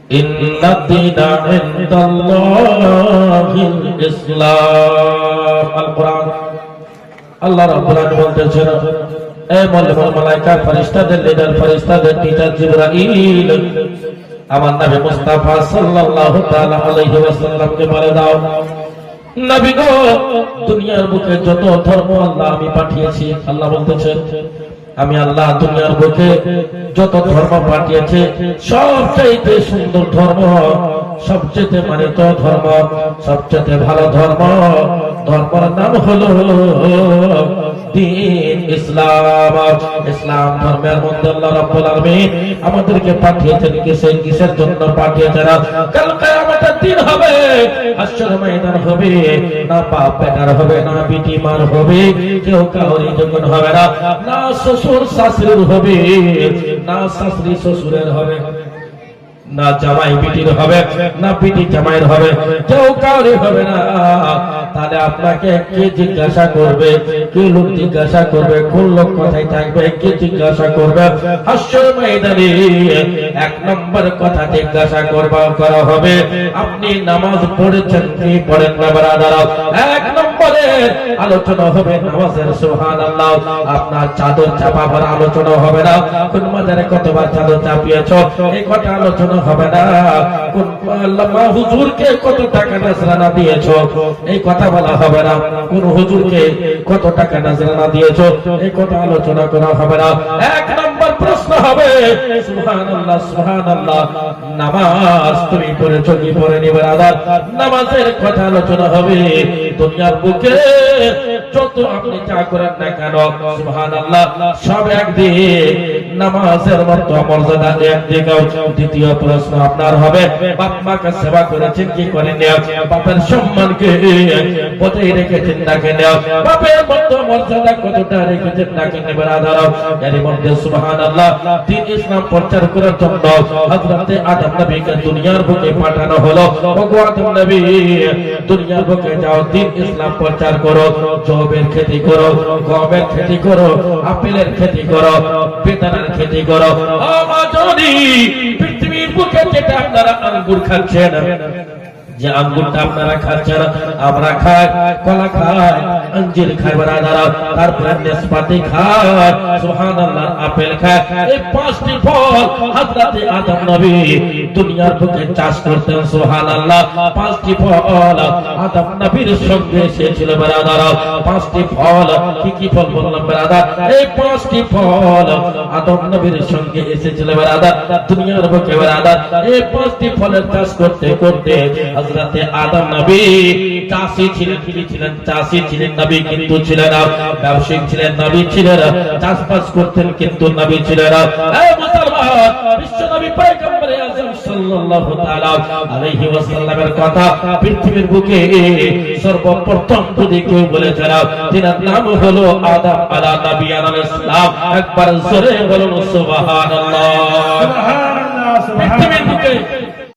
ইন্নাদ-দীনা ইনদাল্লাহিল ইসলাম। আল কোরআন আল্লাহ রাব্বুল আলামিন বলতেছেন, এ মালায়েকা ফেরেশতাদের লিডার, ফেরেশতাদের টিচার জিবরাইল, আমার নবী মুস্তাফা সাল্লাল্লাহু তাআলা আলাইহি ওয়াসাল্লামকে বলে দাও, নবী গো, দুনিয়ার বুকে যত ধর্ম আল্লাহ আমি পাঠিয়েছি, আল্লাহ বলতেছেন আমি আল্লাহ দুনিয়ার বুকে যত ধর্ম পাঠিয়েছে সবচেয়ে সুন্দর ধর্ম, সবচেয়ে মানিত ধর্ম, সবচেয়ে ভালো ধর্ম, ধর্মের নাম হলো দ্বীন ইসলাম। ইসলাম ধর্মের মধ্যে আল্লাহ রাব্বুল আলামিন আমাদেরকে পাঠিয়েছেন কিসের জন্য পাঠিয়েছেন? কাল কিয়ামতের দিন হবে, হাসর ময়দান হবে, না বাপ বেটার হবে, না বিটি মার হবে, কেউ কাউরি যখন হবে না, না শ্বশুর শাশুড়ির হবে, না শাশুড়ি শ্বশুরের হবে, না জামাই বিটির হবে, না বিটি জামাইয়ের হবে, কেউ কাউরি হবে না। তাহলে আপনাকে কে জিজ্ঞাসা করবে? কে লোক জিজ্ঞাসা করবে? কোন লোক কথাই থাকবে? কে জিজ্ঞাসা করবে? হাসর ময়দানে এক নম্বর কথা জিজ্ঞাসা করা হবে, আপনি নামাজ পড়েছেন কি পড়েন না ব্রাদার? এক নম্বরে আলোচনা হবে নামাজের, সুবহানাল্লাহ। আপনার চাদর চাপাবার আলোচনা হবে না, কোন মাজারে কতবার চাদর চাপিয়েছো এই কথা আলোচনা হবে না, কোন আল্লামা হুজুরকে কত টাকা নজরানা দিয়েছো এই কথা বলা হবে না, কোন হুজুরকে কত টাকা নজরানা দিয়েছো এই কথা আলোচনা করা হবে না। এক নম্বর প্রশ্ন হবে, সুবহানাল্লাহ সুবহানাল্লাহ, নামাজ তুমি পড়েছো কি পড়েনি ব্রাদার? নামাজের কথা আলোচনা হবে। দুনিয়ার বুকে যত আপনি যা করেন না কেন, সুবহানাল্লাহ, সব একদিন নামাজের মতো মর্যাদা একদিকে। দ্বিতীয় প্রশ্ন আপনার হবে, বাপ মাকে সেবা করেছেন কি করেন? বাপের সম্মানকে কোথায় রেখেছেন নাকি? বাপের মতো মর্যাদা কতটা রেখেছেন নাকি? ব্রাদার, এর মধ্যে সুবহানাল্লাহ দ্বীন ইসলাম প্রচার করার জন্য হযরতে আদম নবীকে দুনিয়ার বুকে পাঠানো হলো। ওগো আদম নবী, দুনিয়ার বুকে যাও, দ্বীন ইসলাম প্রচার করো, জবের খেতি করো, গমের খেতি করো, আপেলের খেতি করো, বেদানার খেতি করো। যদি পৃথিবীর বুকে যেটা আপনারা আঙ্গুর খাচ্ছেন, যে আঙ্গুরটা আপনারা খাচ্ছেন, আমরা খাই, কলা খাই, আঞ্জির খাই ব্রাদার, তারপরে নাশপাতি খাই, সুবহানাল্লাহ, আপেল খাই। এই পাঁচটি ফল হযরতে আদম নবী দুনিয়ার বুকে চাষ করতেন, সুবহানাল্লাহ। পাঁচটি ফল আদম নবীর সঙ্গে এসেছিল ব্রাদার। পাঁচটি ফল কি কি ফল বললাম ব্রাদার? এই পাঁচটি ফল আদম নবীর সঙ্গে এসেছিল ব্রাদার দুনিয়ার বুকে ব্রাদার। এই পাঁচটি ফলের চাষ করতে করতে হযরতে আদম নবী চাষী ছিলেন, কি ছিলেন? চাষী ছিলেন, নবী কিন্তু ছিলেন না। ব্যবসায়িক ছিলেন, নবী ছিলেন না। চাষবাস করতেন কিন্তু নবী ছিলেন না। এই মুসলমান, বিশ্ব নবী পয়গম্বর আযম সাল্লাল্লাহু তাআলা আলাইহি ওয়াসাল্লামের কথা পৃথিবীর বুকে সর্বপ্রথম যদি কেউ বলেছেন, তিনার নাম হলো আদম আলা নবিয়ানা ইসলাম। একবার জোরে বলুন সুবহানাল্লাহ। পৃথিবীর বুকে